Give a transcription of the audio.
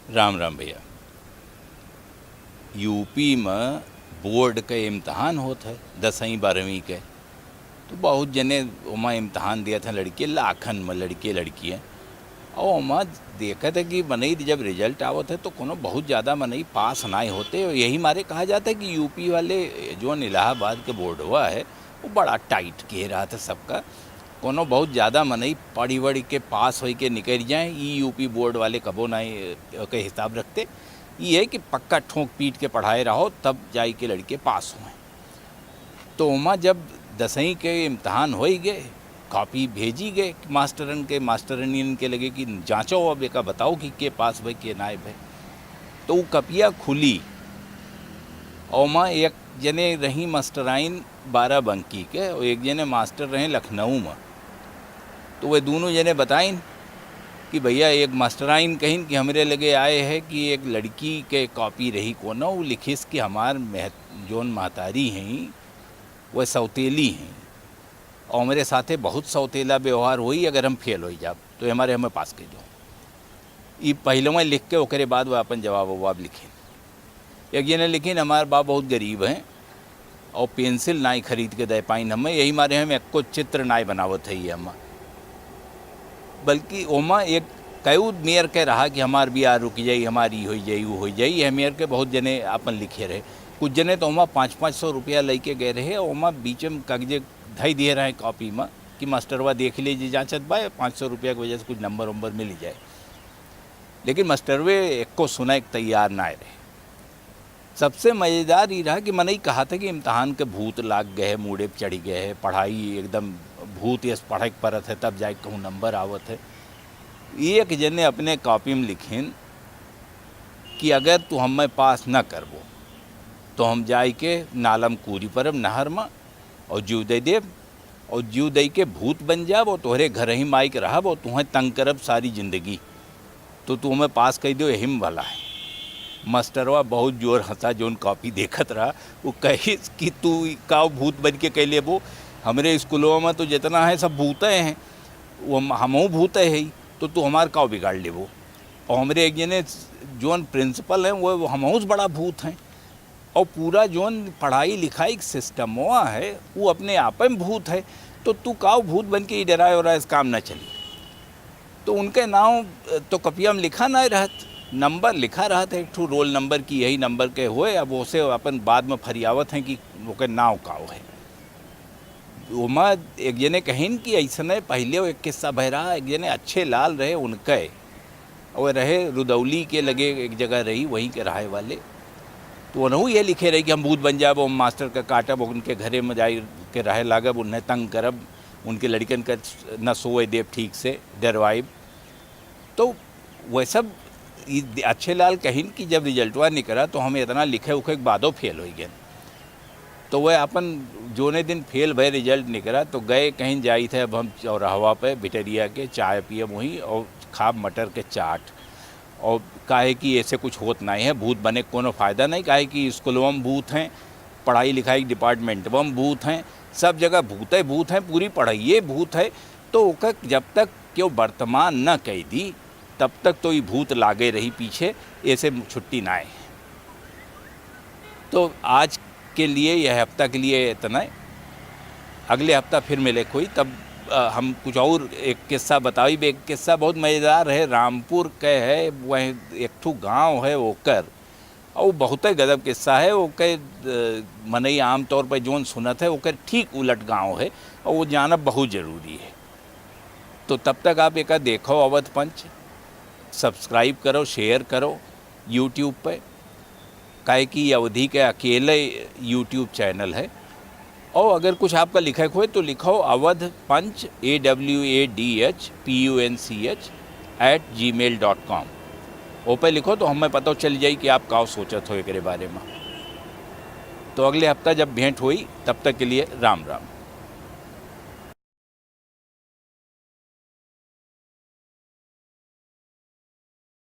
राम राम भैया। यूपी में बोर्ड के इम्तहान होता है 10वीं 12वीं के, तो बहुत जने वहाँ इम्तहान दिया था लड़के, लाखन में लड़के लड़कियाँ। और वहाँ देखा था कि मनई जब रिजल्ट आवत है तो कोनो बहुत ज़्यादा मनई पास नहीं होते। और यही मारे कहा जाता है कि यूपी वाले जो इलाहाबाद के बोर्ड हुआ है वो बड़ा टाइट कह रहा था सबका, कोनो बहुत ज़्यादा मनई पढ़ी वढ़ी के पास हो के निकल जाए। यूपी बोर्ड वाले कबो नहीं के हिसाब रखते, ये है कि पक्का ठोंक पीट के पढ़ाए रहो तब जाई के लड़के पास हुए। तो वहाँ जब 10वीं के इम्तहान हो ही गए, कॉपी भेजी गए मास्टरन के, मास्टरनियन के लगे कि जांचो अब एक बताओ कि के पास भाई के नायब है। तो वो कपिया खुली और वहाँ एक जने रही मास्टराइन बाराबंकी के और एक जने मास्टर रहे लखनऊ में। तो वे दोनों जने बताइन कि भैया एक मास्टराइन कहीं कि हमरे लगे आए हैं कि एक लड़की के कॉपी रही को ना, वो लिखिस कि हमार जोन महतारी हैं वह सौतेली हैं और मेरे साथे बहुत सौतेला व्यवहार हुई, अगर हम फेल हो जाब तो हमें पास कर दो। ये पहले में लिख के ओकरे बाद वह अपन जवाब लिखें। एक जने लिखिन हमारे बाप बहुत गरीब हैं और पेंसिल नाई खरीद के दे पाइन हमें, यही मारे हम एक को चित्र नाई बनावत है ये हम, बल्कि ओमा एक कई मेयर के रहा कि हमार बियाह रुक जाई, हमारी हो जाई वो हो जाई। यह मेयर के बहुत जने अपन लिखे रहे, कुछ जने तो ओमा 500-500 रुपया लेके गए रहे। ओमा बीच में कागजे धई दिए रहे कॉपी में कि मास्टरवा देख लीजिए जांचत बा 500 रुपया की वजह से कुछ नंबर वंबर मिल जाए। लेकिन मास्टरवे एक को सुना तैयार ना रहे। सबसे मज़ेदार ये रहा कि मैंने ही कहा था कि इम्तहान के भूत लाग गए हैं, मूड़े पर चढ़ी गए हैं, पढ़ाई एकदम भूत ये पढ़ाई परत है तब जाके कहूँ नंबर आवत है। एक जने अपने कॉपी में लिखिन कि अगर तू हमें पास न करबो तो हम जाए के नालम कूरी परब नहर में और जीव दे देव, और जीव दे के भूत बन जाब और तोहरे घर ही माइक रहब और तुम्हें तंग करब सारी ज़िंदगी, तो तू हमें पास कर दो, यही में भला है। मास्टरवा बहुत जोर हंसा, जोन कॉपी देखत रहा वो कही कि तू का भूत बन के कह लेबो, हमारे स्कूलों में तो जितना है सब भूते हैं, वो हमहू भूते है, तो तू हमार का बिगाड़ लेबो। और हमारे एक जने जोन प्रिंसिपल हैं वो हमहू से बड़ा भूत हैं, और पूरा जोन पढ़ाई लिखाई सिस्टम हुआ है वो अपने आप में भूत है, तो तू का भूत बन के ही डराए और इस काम ना चली। तो उनके नाम तो कपिया में लिखा ना रहत, नंबर लिखा रहा था एक ठू रोल नंबर की, यही नंबर के हुए। अब उसे अपन बाद में फरियावत हैं कि वो नाव काव है। वहाँ एक जने कहिन कि ऐसा पहले वो एक किस्सा बह रहा, एक जने अच्छे लाल रहे उनके, और रहे रुदौली के लगे एक जगह रही वहीं के रहे वाले। तो उन्होंने ये लिखे रहे कि हम भूत बन जाब, मास्टर का काटब, उनके घरे में जाए के रहे लागब, उन्हें तंग करब, उनके लड़कन का न सोए देव ठीक से डरवाइब। तो वह सब अच्छे लाल कहिन कि जब रिजल्टवा निकला तो हमें इतना लिखे उखे बादो फेल हो गए। तो वह अपन जोने दिन फेल भय रिजल्ट निकला तो गए कहीं जाई थे, अब हम चौराहवा पे बिटरिया के चाय पिए वहीं और खाब मटर के चाट, और काहे कि ऐसे कुछ होत नहीं है, भूत बने कोनो फ़ायदा नहीं, काहे कि स्कूलों में भूत हैं, पढ़ाई लिखाई डिपार्टमेंट में भूत हैं, सब जगह भूत हैं, पूरी पढ़ाइए भूत है। तो जब तक क्यों वर्तमान न कह दी तब तक तो ये भूत लागे रही पीछे, ऐसे छुट्टी ना आए। तो आज के लिए यह हफ्ता के लिए इतना है, अगले हफ्ता फिर मिले कोई, तब हम कुछ और एक किस्सा बताई। एक किस्सा बहुत मज़ेदार है, रामपुर के है, वह एक ठू गांव है ओकर, और बहुत ही गजब किस्सा है। ओकर मनई आम तौर पर जोन सुनत है ओकर ठीक उलट गांव है, और वो जानब बहुत ज़रूरी है। तो तब तक आप एक देखो अवध पंच, सब्सक्राइब करो, शेयर करो यूट्यूब पे, काहे कि अवधि के अकेले यूट्यूब चैनल है। और अगर कुछ आपका लिखा हुए तो लिखो अवध पंच AWADHPUNCH@gmail.com, वो पे लिखो तो हमें पता चल जाए कि आप का सोचत हो एक बारे में। तो अगले हफ्ता जब भेंट हुई तब तक के लिए राम राम।